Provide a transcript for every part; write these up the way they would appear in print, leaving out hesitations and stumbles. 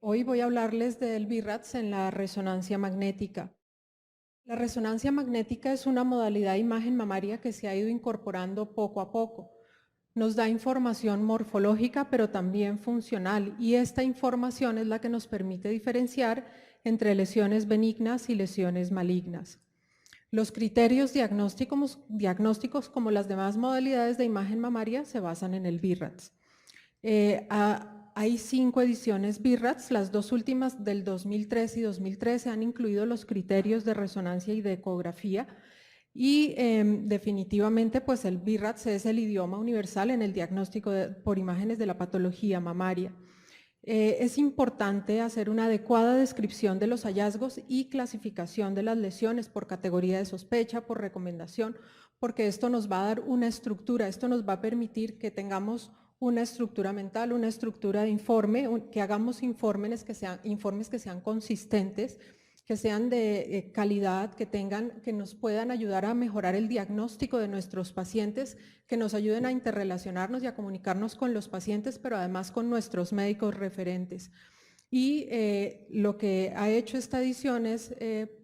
Hoy voy a hablarles del BIRADS en la resonancia magnética. La resonancia magnética es una modalidad de imagen mamaria que se ha ido incorporando poco a poco. Nos da información morfológica, pero también funcional, y esta información es la que nos permite diferenciar entre lesiones benignas y lesiones malignas. Los criterios diagnósticos, como las demás modalidades de imagen mamaria, se basan en el BIRADS. Hay 5 ediciones BIRADS, las dos últimas del 2013 y 2013 han incluido los criterios de resonancia y de ecografía y definitivamente pues el BIRADS es el idioma universal en el diagnóstico por imágenes de la patología mamaria. Es importante hacer una adecuada descripción de los hallazgos y clasificación de las lesiones por categoría de sospecha, por recomendación, porque esto nos va a dar una estructura, esto nos va a permitir que tengamos una estructura mental, una estructura de informe, que hagamos informes que sean consistentes, que sean de calidad, que nos puedan ayudar a mejorar el diagnóstico de nuestros pacientes, que nos ayuden a interrelacionarnos y a comunicarnos con los pacientes, pero además con nuestros médicos referentes. Y lo que ha hecho esta edición es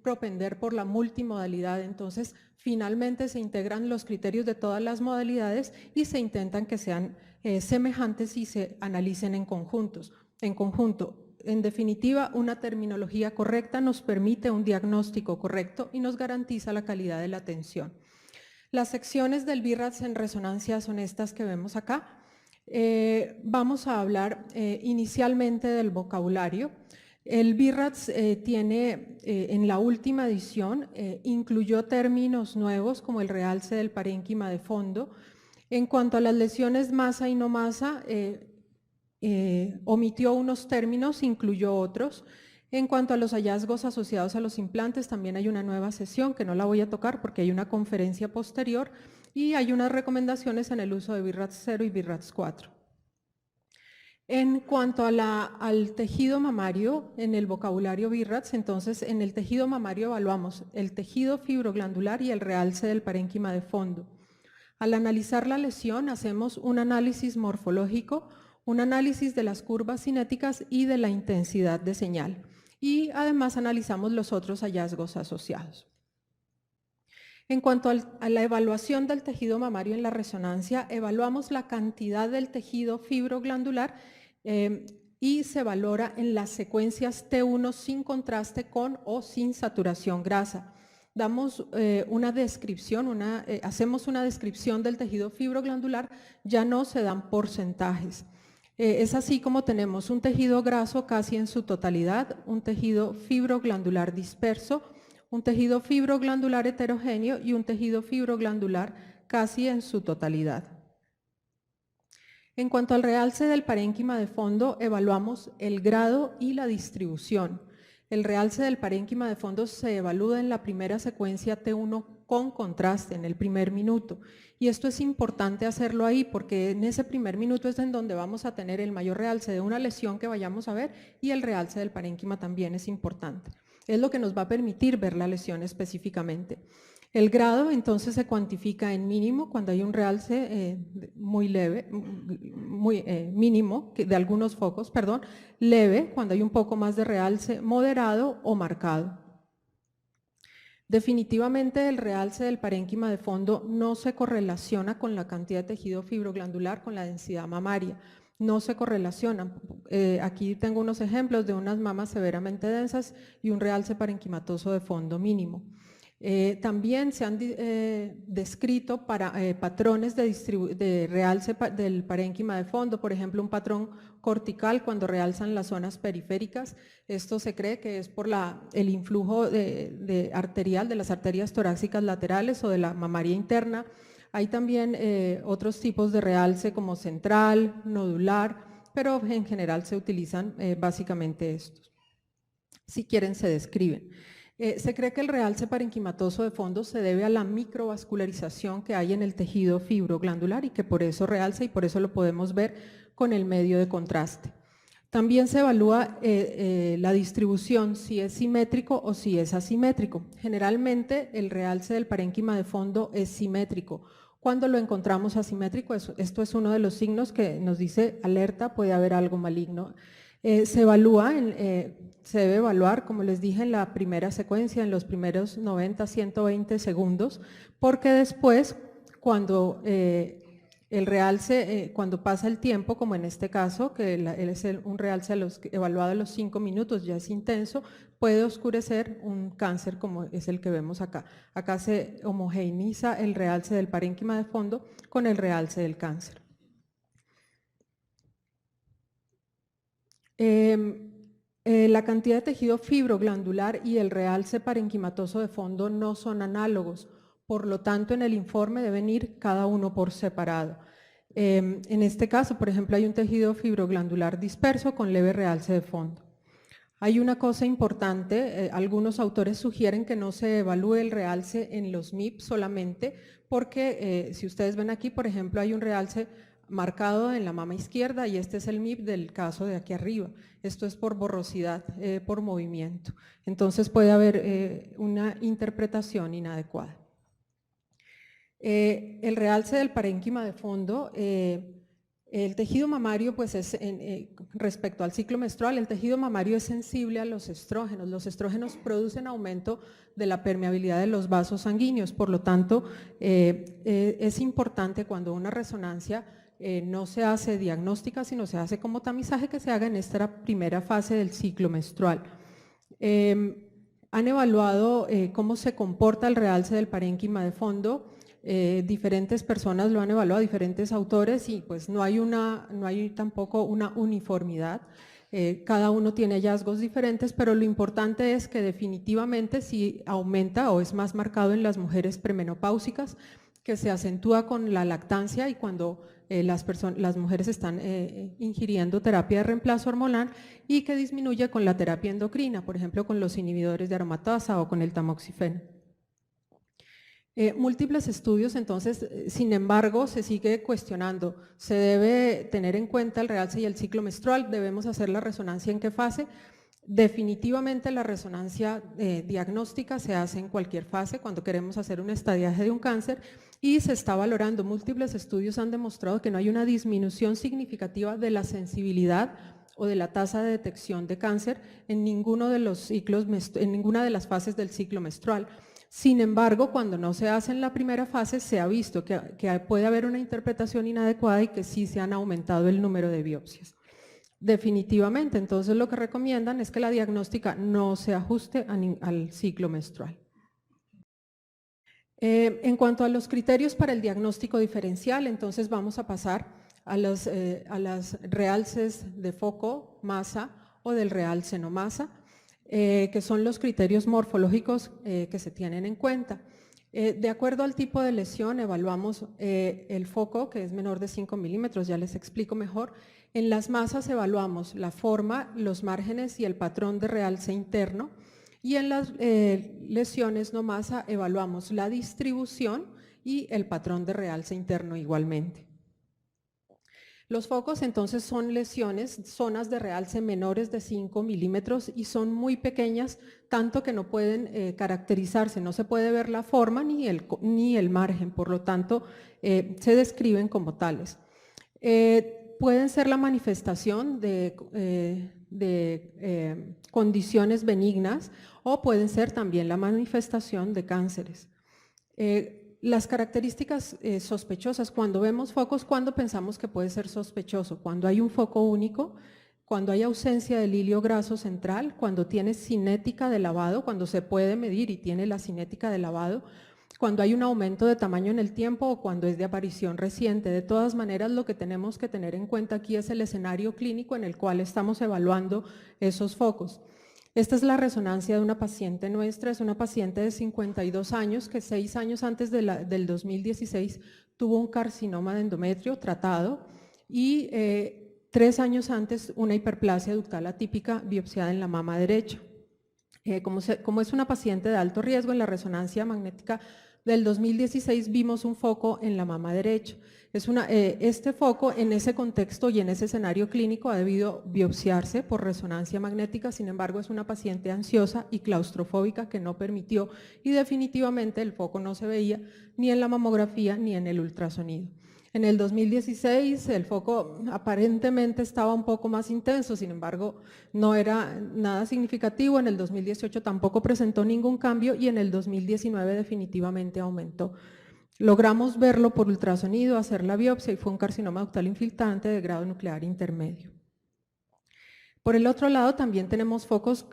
propender por la multimodalidad. Entonces, finalmente se integran los criterios de todas las modalidades y se intentan que sean semejantes y se analicen en conjunto. En definitiva, una terminología correcta nos permite un diagnóstico correcto y nos garantiza la calidad de la atención. Las secciones del BIRADS en resonancia son estas que vemos acá. Vamos a hablar inicialmente del vocabulario. El BIRADS tiene, en la última edición, incluyó términos nuevos como el realce del parénquima de fondo. En cuanto a las lesiones masa y no masa, omitió unos términos, incluyó otros. En cuanto a los hallazgos asociados a los implantes, también hay una nueva sesión que no la voy a tocar porque hay una conferencia posterior y hay unas recomendaciones en el uso de BIRADS 0 y BIRADS 4. En cuanto al tejido mamario, en el vocabulario BIRADS, entonces en el tejido mamario evaluamos el tejido fibroglandular y el realce del parénquima de fondo. Al analizar la lesión hacemos un análisis morfológico, un análisis de las curvas cinéticas y de la intensidad de señal. Y además analizamos los otros hallazgos asociados. En cuanto a la evaluación del tejido mamario en la resonancia, evaluamos la cantidad del tejido fibroglandular y se valora en las secuencias T1 sin contraste con o sin saturación grasa. Damos una descripción, hacemos una descripción del tejido fibroglandular, ya no se dan porcentajes. Es así como tenemos un tejido graso casi en su totalidad, un tejido fibroglandular disperso, un tejido fibroglandular heterogéneo y un tejido fibroglandular casi en su totalidad. En cuanto al realce del parénquima de fondo, evaluamos el grado y la distribución. El realce del parénquima de fondo se evalúa en la primera secuencia T1 con contraste, en el primer minuto. Y esto es importante hacerlo ahí porque en ese primer minuto es en donde vamos a tener el mayor realce de una lesión que vayamos a ver y el realce del parénquima también es importante. Es lo que nos va a permitir ver la lesión específicamente. El grado entonces se cuantifica en mínimo cuando hay un realce muy leve, mínimo de algunos focos, perdón, leve cuando hay un poco más de realce, moderado o marcado. Definitivamente el realce del parénquima de fondo no se correlaciona con la cantidad de tejido fibroglandular, con la densidad mamaria, no se correlacionan. Aquí tengo unos ejemplos de unas mamas severamente densas y un realce parenquimatoso de fondo mínimo. También se han descrito patrones de realce del parénquima de fondo, por ejemplo, un patrón cortical cuando realzan las zonas periféricas. Esto se cree que es por el influjo arterial de las arterias torácicas laterales o de la mamaria interna. Hay también otros tipos de realce como central, nodular, pero en general se utilizan básicamente estos. Si quieren, se describen. Se cree que el realce parenquimatoso de fondo se debe a la microvascularización que hay en el tejido fibroglandular y que por eso realza y por eso lo podemos ver con el medio de contraste. También se evalúa la distribución, si es simétrico o si es asimétrico. Generalmente el realce del parénquima de fondo es simétrico. Cuando lo encontramos asimétrico, esto es uno de los signos que nos dice alerta, puede haber algo maligno. Se debe evaluar, como les dije, en la primera secuencia, en los primeros 90, 120 segundos, porque después, cuando el realce, cuando pasa el tiempo, como en este caso, que es un realce evaluado a los 5 minutos, ya es intenso, puede oscurecer un cáncer como es el que vemos acá. Acá se homogeneiza el realce del parénquima de fondo con el realce del cáncer. La cantidad de tejido fibroglandular y el realce parenquimatoso de fondo no son análogos, por lo tanto en el informe deben ir cada uno por separado. En este caso, por ejemplo, hay un tejido fibroglandular disperso con leve realce de fondo. Hay una cosa importante, algunos autores sugieren que no se evalúe el realce en los MIP solamente, porque si ustedes ven aquí, por ejemplo, hay un realce marcado en la mama izquierda y este es el MIP del caso de aquí arriba. Esto es por borrosidad, por movimiento. Entonces puede haber una interpretación inadecuada. El realce del parénquima de fondo, el tejido mamario, pues respecto al ciclo menstrual, el tejido mamario es sensible a los estrógenos. Los estrógenos producen aumento de la permeabilidad de los vasos sanguíneos, por lo tanto, es importante cuando una resonancia no se hace diagnóstica, sino se hace como tamizaje, que se haga en esta primera fase del ciclo menstrual. Han evaluado cómo se comporta el realce del parénquima de fondo. Diferentes personas lo han evaluado, diferentes autores, y pues no hay tampoco una uniformidad. Cada uno tiene hallazgos diferentes, pero lo importante es que definitivamente sí aumenta o es más marcado en las mujeres premenopáusicas, que se acentúa con la lactancia y cuando las mujeres están ingiriendo terapia de reemplazo hormonal, y que disminuye con la terapia endocrina, por ejemplo con los inhibidores de aromatasa o con el tamoxifeno. Múltiples estudios, entonces, sin embargo, se sigue cuestionando. ¿Se debe tener en cuenta el realce y el ciclo menstrual? ¿Debemos hacer la resonancia en qué fase? Definitivamente la resonancia diagnóstica se hace en cualquier fase cuando queremos hacer un estadiaje de un cáncer, y se está valorando. Múltiples estudios han demostrado que no hay una disminución significativa de la sensibilidad o de la tasa de detección de cáncer en ninguno de los ciclos, en ninguna de las fases del ciclo menstrual. Sin embargo, cuando no se hace en la primera fase, se ha visto que puede haber una interpretación inadecuada y que sí se han aumentado el número de biopsias. Definitivamente, entonces lo que recomiendan es que la diagnóstica no se ajuste al ciclo menstrual. En cuanto a los criterios para el diagnóstico diferencial, entonces vamos a pasar a las realces de foco, masa o del realce no masa, que son los criterios morfológicos que se tienen en cuenta. De acuerdo al tipo de lesión, evaluamos el foco, que es menor de 5 milímetros, ya les explico mejor. En las masas evaluamos la forma, los márgenes y el patrón de realce interno, y en las lesiones no masa evaluamos la distribución y el patrón de realce interno igualmente. Los focos entonces son lesiones, zonas de realce menores de 5 milímetros y son muy pequeñas, tanto que no pueden caracterizarse, no se puede ver la forma ni el margen, por lo tanto se describen como tales. Pueden ser la manifestación de condiciones benignas o pueden ser también la manifestación de cánceres. Las características sospechosas, cuando vemos focos, ¿cuándo pensamos que puede ser sospechoso? Cuando hay un foco único, cuando hay ausencia del hilio graso central, cuando tiene cinética de lavado, cuando se puede medir y tiene la cinética de lavado, cuando hay un aumento de tamaño en el tiempo o cuando es de aparición reciente. De todas maneras, lo que tenemos que tener en cuenta aquí es el escenario clínico en el cual estamos evaluando esos focos. Esta es la resonancia de una paciente nuestra, es una paciente de 52 años que 6 años antes del 2016 tuvo un carcinoma de endometrio tratado y 3 años antes una hiperplasia ductal atípica biopsiada en la mama derecha. Como es una paciente de alto riesgo, en la resonancia magnética del 2016 vimos un foco en la mama derecha. Este foco en ese contexto y en ese escenario clínico ha debido biopsiarse por resonancia magnética, sin embargo es una paciente ansiosa y claustrofóbica que no permitió, y definitivamente el foco no se veía ni en la mamografía ni en el ultrasonido. En el 2016 el foco aparentemente estaba un poco más intenso, sin embargo no era nada significativo. En el 2018 tampoco presentó ningún cambio y en el 2019 definitivamente aumentó. Logramos verlo por ultrasonido, hacer la biopsia y fue un carcinoma ductal infiltrante de grado nuclear intermedio. Por el otro lado, también tenemos focos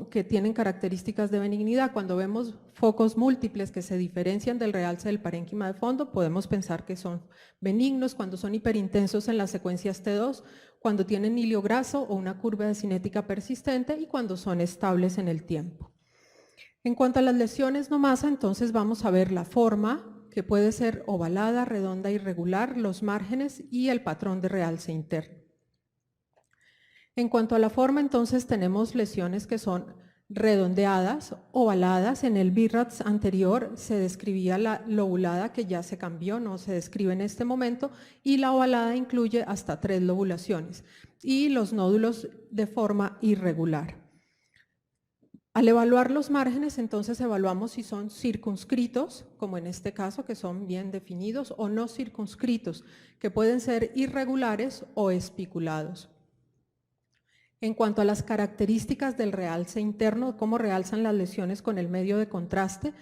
que tienen características de benignidad. Cuando vemos focos múltiples que se diferencian del realce del parénquima de fondo, podemos pensar que son benignos. Cuando son hiperintensos en las secuencias T2, cuando tienen hilio graso o una curva de cinética persistente y cuando son estables en el tiempo. En cuanto a las lesiones no masa, entonces vamos a ver la forma, que puede ser ovalada, redonda, irregular, los márgenes y el patrón de realce interno. En cuanto a la forma, entonces tenemos lesiones que son redondeadas, ovaladas. En el BIRATS anterior se describía la lobulada, que ya se cambió, no se describe en este momento, y la ovalada incluye hasta 3 lobulaciones, y los nódulos de forma irregular. Al evaluar los márgenes, entonces evaluamos si son circunscritos, como en este caso, que son bien definidos, o no circunscritos, que pueden ser irregulares o espiculados. En cuanto a las características del realce interno, cómo realzan las lesiones con el medio de contraste,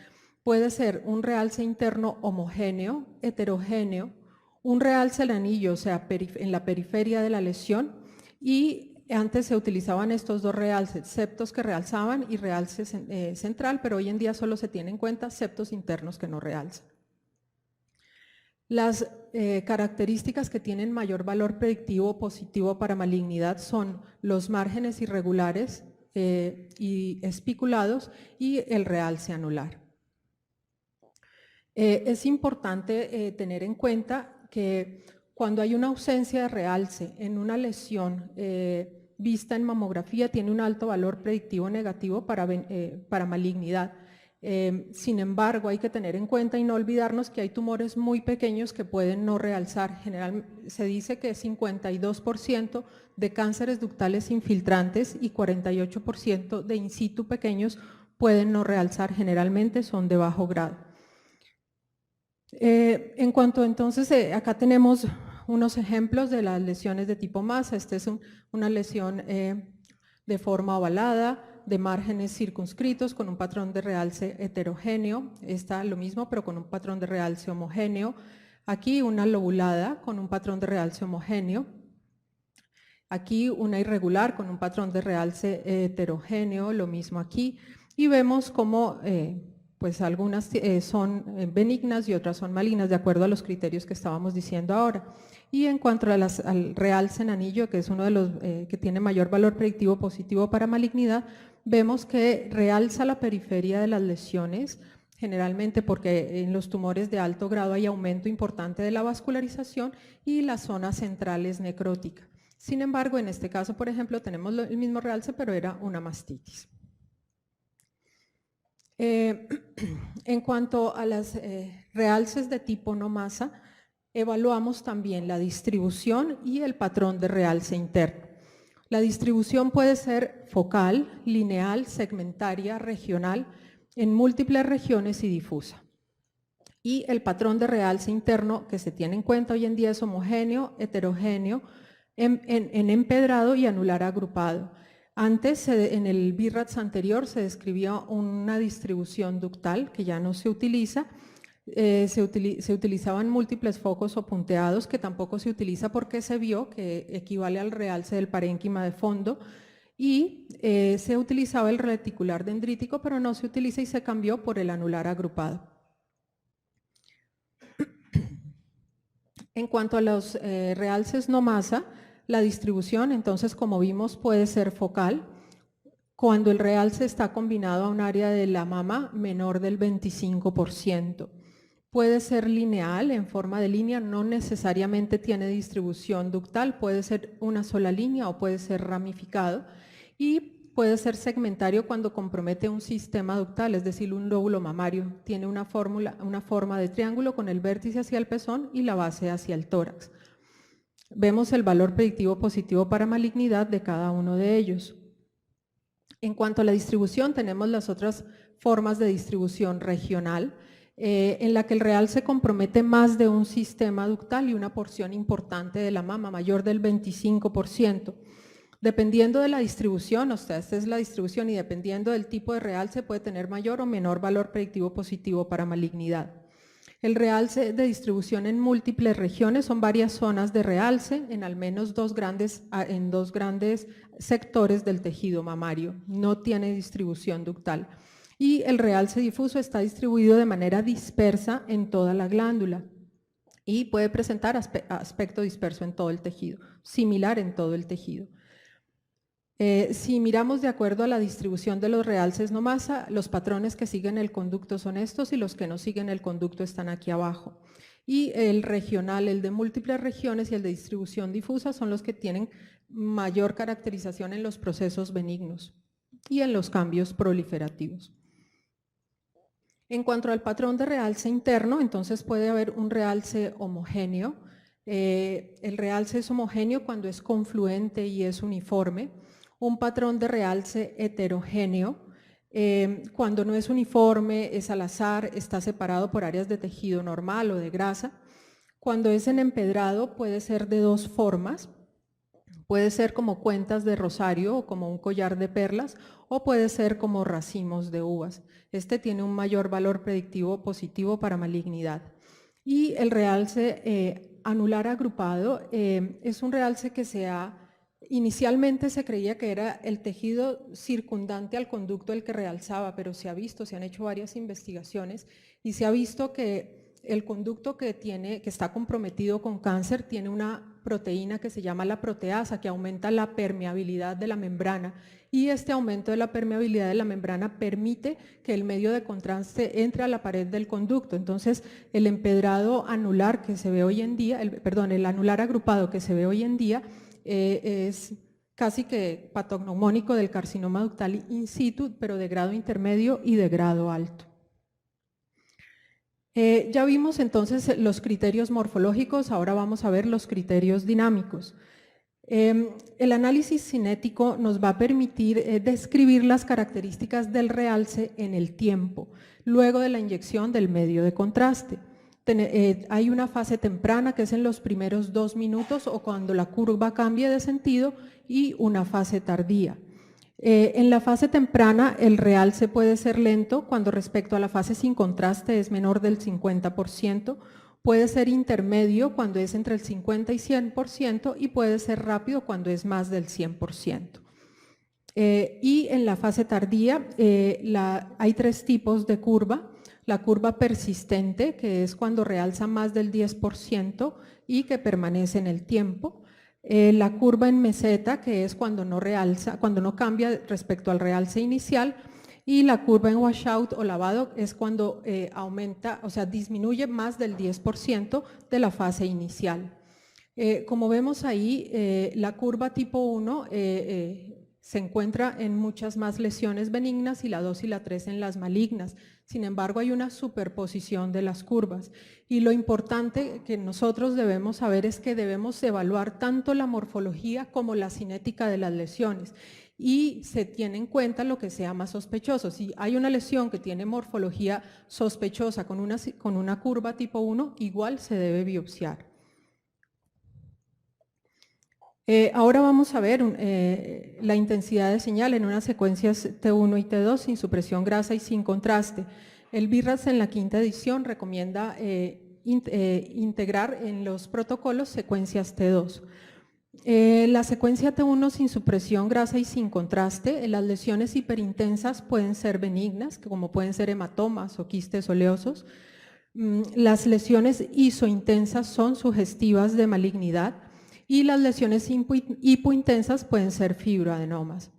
puede ser un realce interno homogéneo, heterogéneo, un realce al anillo, o sea, en la periferia de la lesión, y antes se utilizaban estos dos realces, septos que realzaban y realce central, pero hoy en día solo se tienen en cuenta septos internos que no realzan. Las características que tienen mayor valor predictivo positivo para malignidad son los márgenes irregulares y espiculados y el realce anular. Es importante tener en cuenta que cuando hay una ausencia de realce en una lesión vista en mamografía, tiene un alto valor predictivo negativo para malignidad. Sin embargo, hay que tener en cuenta y no olvidarnos que hay tumores muy pequeños que pueden no realzar. Generalmente se dice que 52% de cánceres ductales infiltrantes y 48% de in situ pequeños pueden no realzar, generalmente son de bajo grado. En cuanto entonces, acá tenemos unos ejemplos de las lesiones de tipo masa. Esta es una lesión de forma ovalada, de márgenes circunscritos con un patrón de realce heterogéneo. Esta lo mismo, pero con un patrón de realce homogéneo. Aquí una lobulada con un patrón de realce homogéneo. Aquí una irregular con un patrón de realce heterogéneo, lo mismo aquí. Y vemos cómo pues algunas son benignas y otras son malignas, de acuerdo a los criterios que estábamos diciendo ahora. Y en cuanto a al realce en anillo, que es uno de los que tiene mayor valor predictivo positivo para malignidad, vemos que realza la periferia de las lesiones, generalmente porque en los tumores de alto grado hay aumento importante de la vascularización y la zona central es necrótica. Sin embargo, en este caso, por ejemplo, tenemos el mismo realce, pero era una mastitis. En cuanto a las realces de tipo no masa, evaluamos también la distribución y el patrón de realce interno. La distribución puede ser focal, lineal, segmentaria, regional, en múltiples regiones y difusa. Y el patrón de realce interno que se tiene en cuenta hoy en día es homogéneo, heterogéneo, en empedrado y anular agrupado. Antes, en el BIRATS anterior, se describía una distribución ductal que ya no se utiliza. Se utilizaban múltiples focos o punteados, que tampoco se utiliza porque se vio que equivale al realce del parénquima de fondo, y se utilizaba el reticular dendrítico, pero no se utiliza y se cambió por el anular agrupado. En cuanto a los realces no masa, la distribución, entonces, como vimos, puede ser focal cuando el realce está combinado a un área de la mama menor del 25%. Puede ser lineal, en forma de línea, no necesariamente tiene distribución ductal, puede ser una sola línea o puede ser ramificado, y puede ser segmentario cuando compromete un sistema ductal, es decir, un lóbulo mamario. Tiene una forma de triángulo con el vértice hacia el pezón y la base hacia el tórax. Vemos el valor predictivo positivo para malignidad de cada uno de ellos. En cuanto a la distribución, tenemos las otras formas de distribución regional. en la que el realce compromete más de un sistema ductal y una porción importante de la mama, mayor del 25%. Dependiendo de la distribución, o sea, esta es la distribución, y dependiendo del tipo de realce puede tener mayor o menor valor predictivo positivo para malignidad. El realce de distribución en múltiples regiones son varias zonas de realce en al menos dos grandes sectores del tejido mamario. No tiene distribución ductal. Y el realce difuso está distribuido de manera dispersa en toda la glándula y puede presentar aspecto disperso en todo el tejido, similar en todo el tejido. Si miramos de acuerdo a la distribución de los realces no masa, los patrones que siguen el conducto son estos y los que no siguen el conducto están aquí abajo. Y el regional, el de múltiples regiones y el de distribución difusa son los que tienen mayor caracterización en los procesos benignos y en los cambios proliferativos. En cuanto al patrón de realce interno, entonces puede haber un realce homogéneo. El realce es homogéneo cuando es confluente y es uniforme. Un patrón de realce heterogéneo, cuando no es uniforme, es al azar, está separado por áreas de tejido normal o de grasa. Cuando es en empedrado puede ser de dos formas, puede ser como cuentas de rosario o como un collar de perlas, o puede ser como racimos de uvas. Este tiene un mayor valor predictivo positivo para malignidad. Y el realce anular agrupado es un realce que inicialmente se creía que era el tejido circundante al conducto el que realzaba, pero se han hecho varias investigaciones y se ha visto que el conducto que está comprometido con cáncer tiene una proteína que se llama la proteasa, que aumenta la permeabilidad de la membrana, y este aumento de la permeabilidad de la membrana permite que el medio de contraste entre a la pared del conducto. Entonces, el empedrado anular que se ve hoy en día, el anular agrupado que se ve hoy en día, es casi que patognomónico del carcinoma ductal in situ, pero de grado intermedio y de grado alto. Ya vimos entonces los criterios morfológicos, ahora vamos a ver los criterios dinámicos. El análisis cinético nos va a permitir describir las características del realce en el tiempo, luego de la inyección del medio de contraste. Hay una fase temprana que es en los primeros 2 minutos o cuando la curva cambie de sentido, y una fase tardía. En la fase temprana el realce puede ser lento cuando respecto a la fase sin contraste es menor del 50%, puede ser intermedio cuando es entre el 50 y 100% y puede ser rápido cuando es más del 100%. Y en la fase tardía hay 3 tipos de curva. La curva persistente, que es cuando realza más del 10% y que permanece en el tiempo. La curva en meseta, que es cuando no cambia respecto al realce inicial, y la curva en washout o lavado es cuando aumenta, o sea, disminuye más del 10% de la fase inicial. Como vemos ahí, la curva tipo 1 se encuentra en muchas más lesiones benignas y la 2 y la 3 en las malignas. Sin embargo, hay una superposición de las curvas, y lo importante que nosotros debemos saber es que debemos evaluar tanto la morfología como la cinética de las lesiones, y se tiene en cuenta lo que sea más sospechoso. Si hay una lesión que tiene morfología sospechosa con una curva tipo 1, igual se debe biopsiar. Ahora vamos a ver la intensidad de señal en unas secuencias T1 y T2 sin supresión grasa y sin contraste. El BIRADS en la 5ª edición recomienda integrar en los protocolos secuencias T2. La secuencia T1 sin supresión grasa y sin contraste, las lesiones hiperintensas pueden ser benignas, como pueden ser hematomas o quistes oleosos. Las lesiones isointensas son sugestivas de malignidad, y las lesiones hipointensas pueden ser fibroadenomas.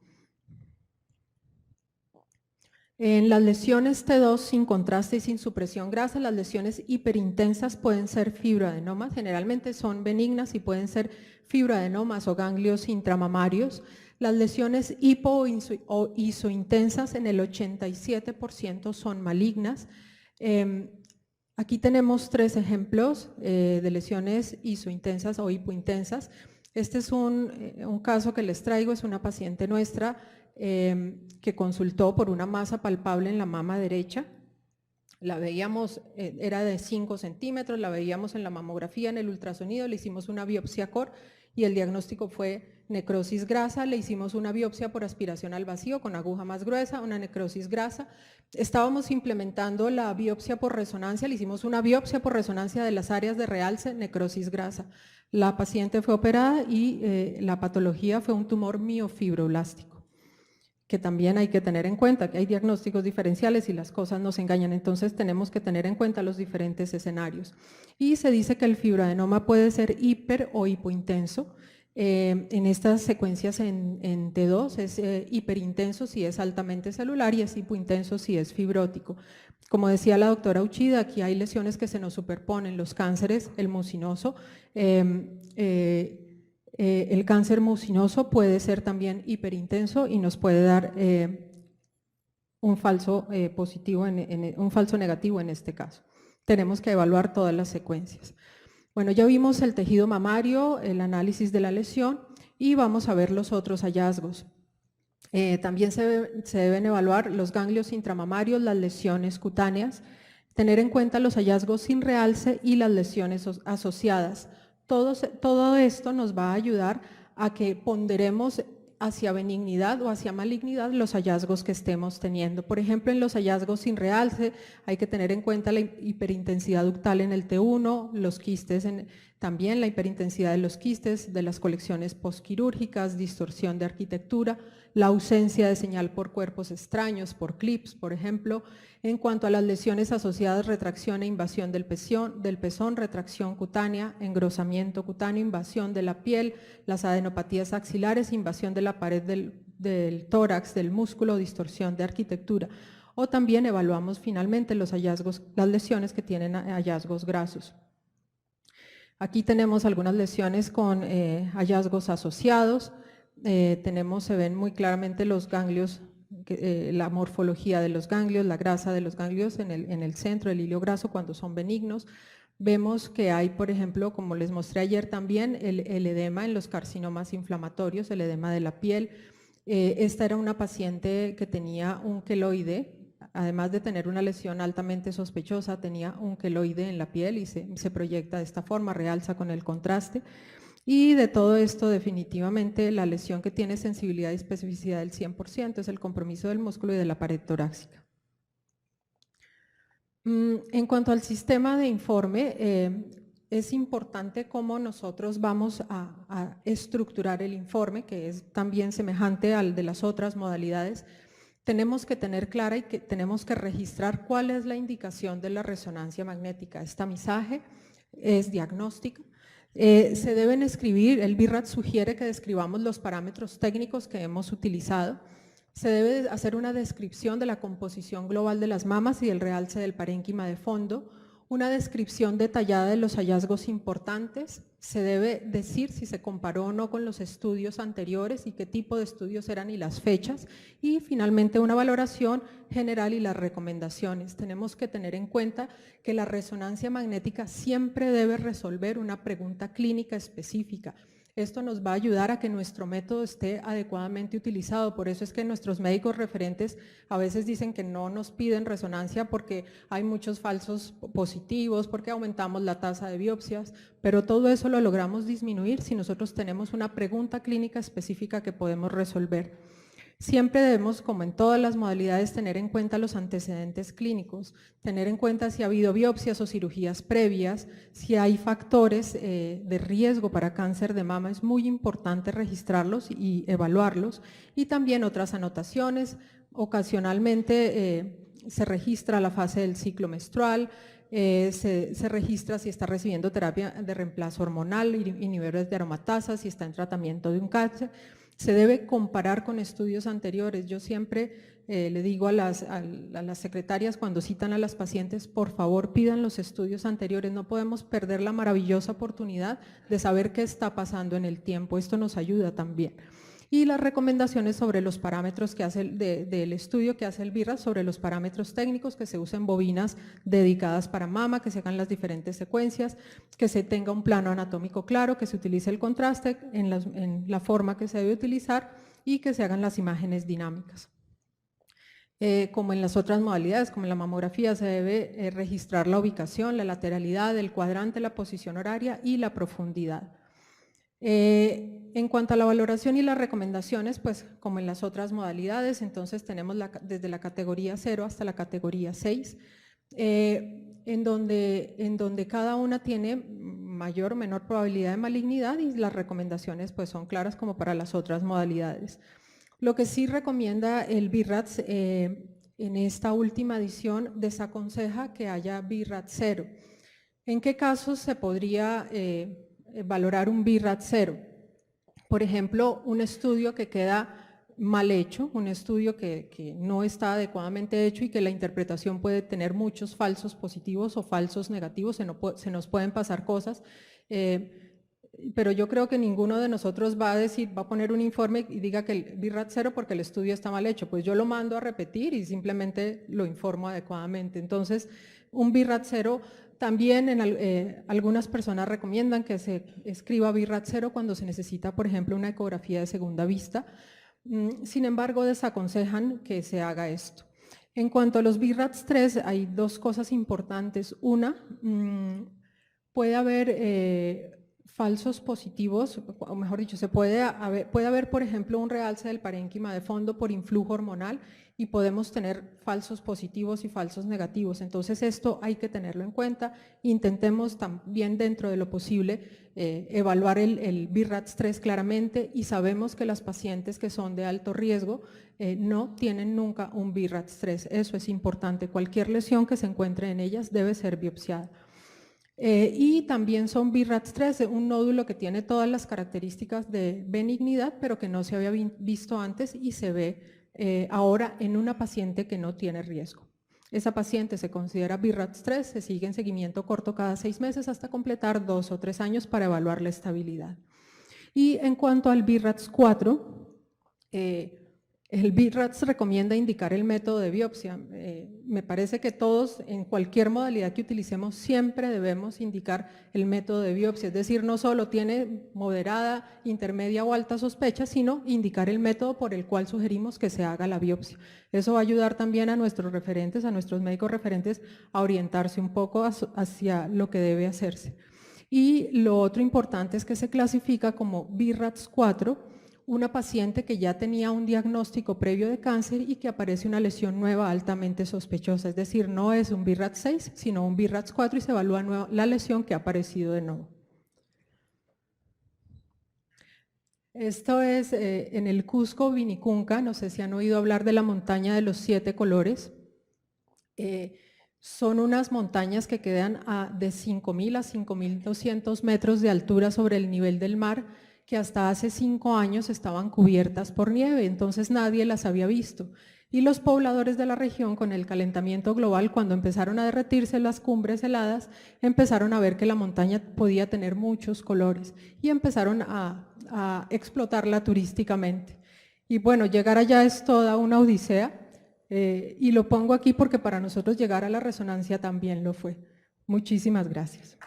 En las lesiones T2 sin contraste y sin supresión grasa, las lesiones hiperintensas pueden ser fibroadenomas, generalmente son benignas y pueden ser fibroadenomas o ganglios intramamarios. Las lesiones hipo o isointensas en el 87% son malignas. Aquí tenemos 3 ejemplos de lesiones isointensas o hipointensas. Este es un caso que les traigo, es una paciente nuestra que consultó por una masa palpable en la mama derecha. La veíamos, era de 5 centímetros, la veíamos en la mamografía, en el ultrasonido, le hicimos una biopsia core y el diagnóstico fue necrosis grasa, le hicimos una biopsia por aspiración al vacío con aguja más gruesa, una necrosis grasa. Estábamos implementando la biopsia por resonancia, le hicimos una biopsia por resonancia de las áreas de realce, necrosis grasa. La paciente fue operada y la patología fue un tumor miofibroblástico, que también hay que tener en cuenta que hay diagnósticos diferenciales y las cosas nos engañan, entonces tenemos que tener en cuenta los diferentes escenarios. Y se dice que el fibroadenoma puede ser hiper o hipointenso. En estas secuencias en T2 es hiperintenso si es altamente celular y es hipointenso si es fibrótico. Como decía la doctora Uchida, aquí hay lesiones que se nos superponen, los cánceres, el mucinoso, el cáncer mucinoso puede ser también hiperintenso y nos puede dar un falso positivo, un falso negativo en este caso. Tenemos que evaluar todas las secuencias. Bueno, ya vimos el tejido mamario, el análisis de la lesión y vamos a ver los otros hallazgos. También se deben evaluar los ganglios intramamarios, las lesiones cutáneas, tener en cuenta los hallazgos sin realce y las lesiones asociadas. Todo esto nos va a ayudar a que ponderemos hacia benignidad o hacia malignidad los hallazgos que estemos teniendo. Por ejemplo, en los hallazgos sin realce hay que tener en cuenta la hiperintensidad ductal en el T1, los quistes, también la hiperintensidad de los quistes, de las colecciones postquirúrgicas, distorsión de arquitectura, la ausencia de señal por cuerpos extraños, por clips, por ejemplo. En cuanto a las lesiones asociadas, retracción e invasión del pezón, retracción cutánea, engrosamiento cutáneo, invasión de la piel, las adenopatías axilares, invasión de la pared del tórax, del músculo, distorsión de arquitectura. O también evaluamos finalmente los hallazgos, las lesiones que tienen hallazgos grasos. Aquí tenemos algunas lesiones con hallazgos asociados. Se ven muy claramente los ganglios, la morfología de los ganglios, la grasa de los ganglios en el centro del hilo graso cuando son benignos. Vemos que hay, por ejemplo, como les mostré ayer también, el edema en los carcinomas inflamatorios, el edema de la piel. Esta era una paciente que tenía un queloide, además de tener una lesión altamente sospechosa, tenía un queloide en la piel y se proyecta de esta forma, realza con el contraste. Y de todo esto, definitivamente, la lesión que tiene sensibilidad y especificidad del 100% es el compromiso del músculo y de la pared torácica. En cuanto al sistema de informe, es importante cómo nosotros vamos a estructurar el informe, que es también semejante al de las otras modalidades. Tenemos que tener clara y que tenemos que registrar cuál es la indicación de la resonancia magnética. Es tamizaje, es diagnóstica. Se deben escribir, el BIRAT sugiere que describamos los parámetros técnicos que hemos utilizado. Se debe hacer una descripción de la composición global de las mamas y del realce del parénquima de fondo, una descripción detallada de los hallazgos importantes, se debe decir si se comparó o no con los estudios anteriores y qué tipo de estudios eran y las fechas, y finalmente una valoración general y las recomendaciones. Tenemos que tener en cuenta que la resonancia magnética siempre debe resolver una pregunta clínica específica. Esto nos va a ayudar a que nuestro método esté adecuadamente utilizado, por eso es que nuestros médicos referentes a veces dicen que no nos piden resonancia porque hay muchos falsos positivos, porque aumentamos la tasa de biopsias, pero todo eso lo logramos disminuir si nosotros tenemos una pregunta clínica específica que podemos resolver. Siempre debemos, como en todas las modalidades, tener en cuenta los antecedentes clínicos, tener en cuenta si ha habido biopsias o cirugías previas, si hay factores de riesgo para cáncer de mama, es muy importante registrarlos y evaluarlos, y también otras anotaciones. Ocasionalmente se registra la fase del ciclo menstrual, se registra si está recibiendo terapia de reemplazo hormonal, inhibidores de aromatasa, si está en tratamiento de un cáncer. Se debe comparar con estudios anteriores. Yo siempre le digo a las secretarias cuando citan a las pacientes, por favor pidan los estudios anteriores, no podemos perder la maravillosa oportunidad de saber qué está pasando en el tiempo, esto nos ayuda también. Y las recomendaciones sobre los parámetros que hace del estudio que hace el BIRAT sobre los parámetros técnicos, que se usen bobinas dedicadas para mama, que se hagan las diferentes secuencias, que se tenga un plano anatómico claro, que se utilice el contraste en la forma que se debe utilizar y que se hagan las imágenes dinámicas. Como en las otras modalidades, como en la mamografía, se debe registrar la ubicación, la lateralidad, el cuadrante, la posición horaria y la profundidad. En cuanto a la valoración y las recomendaciones, pues como en las otras modalidades, entonces tenemos desde la categoría 0 hasta la categoría 6, en donde cada una tiene mayor o menor probabilidad de malignidad y las recomendaciones pues son claras como para las otras modalidades. Lo que sí recomienda el BI-RADS en esta última edición desaconseja que haya BI-RADS 0. ¿En qué casos se podría valorar un BI-RADS 0? Por ejemplo, un estudio que queda mal hecho, un estudio que no está adecuadamente hecho y que la interpretación puede tener muchos falsos positivos o falsos negativos, se nos pueden pasar cosas, pero yo creo que ninguno de nosotros va a poner un informe y diga que el BI-RADS 0 porque el estudio está mal hecho, pues yo lo mando a repetir y simplemente lo informo adecuadamente. Entonces, un BI-RADS 0 también algunas personas recomiendan que se escriba BI-RADS 0 cuando se necesita, por ejemplo, una ecografía de segunda vista. Sin embargo, desaconsejan que se haga esto. En cuanto a los BI-RADS 3, hay dos cosas importantes. Una, puede haber falsos positivos, o mejor dicho, puede haber, por ejemplo, un realce del parénquima de fondo por influjo hormonal y podemos tener falsos positivos y falsos negativos. Entonces, esto hay que tenerlo en cuenta. Intentemos también, dentro de lo posible, evaluar el BI-RADS 3 claramente y sabemos que las pacientes que son de alto riesgo no tienen nunca un BI-RADS 3. Eso es importante. Cualquier lesión que se encuentre en ellas debe ser biopsiada. Y también son BI-RADS 3, un nódulo que tiene todas las características de benignidad, pero que no se había visto antes y se ve ahora en una paciente que no tiene riesgo. Esa paciente se considera BI-RADS 3, se sigue en seguimiento corto cada 6 meses hasta completar 2 o 3 años para evaluar la estabilidad. Y en cuanto al BI-RADS 4, el BI-RADS recomienda indicar el método de biopsia. Me parece que todos, en cualquier modalidad que utilicemos, siempre debemos indicar el método de biopsia. Es decir, no solo tiene moderada, intermedia o alta sospecha, sino indicar el método por el cual sugerimos que se haga la biopsia. Eso va a ayudar también a nuestros referentes, a nuestros médicos referentes, a orientarse un poco hacia lo que debe hacerse. Y lo otro importante es que se clasifica como BI-RADS 4, una paciente que ya tenía un diagnóstico previo de cáncer y que aparece una lesión nueva altamente sospechosa, es decir, no es un BI-RADS 6, sino un BI-RADS 4 y se evalúa la lesión que ha aparecido de nuevo. Esto es en el Cusco Vinicunca, no sé si han oído hablar de la montaña de los 7 colores. Son unas montañas que quedan de 5.000 a 5.200 metros de altura sobre el nivel del mar, que hasta hace 5 años estaban cubiertas por nieve, entonces nadie las había visto. Y los pobladores de la región, con el calentamiento global, cuando empezaron a derretirse las cumbres heladas, empezaron a ver que la montaña podía tener muchos colores y empezaron a explotarla turísticamente. Y bueno, llegar allá es toda una odisea, y lo pongo aquí porque para nosotros llegar a la resonancia también lo fue. Muchísimas gracias.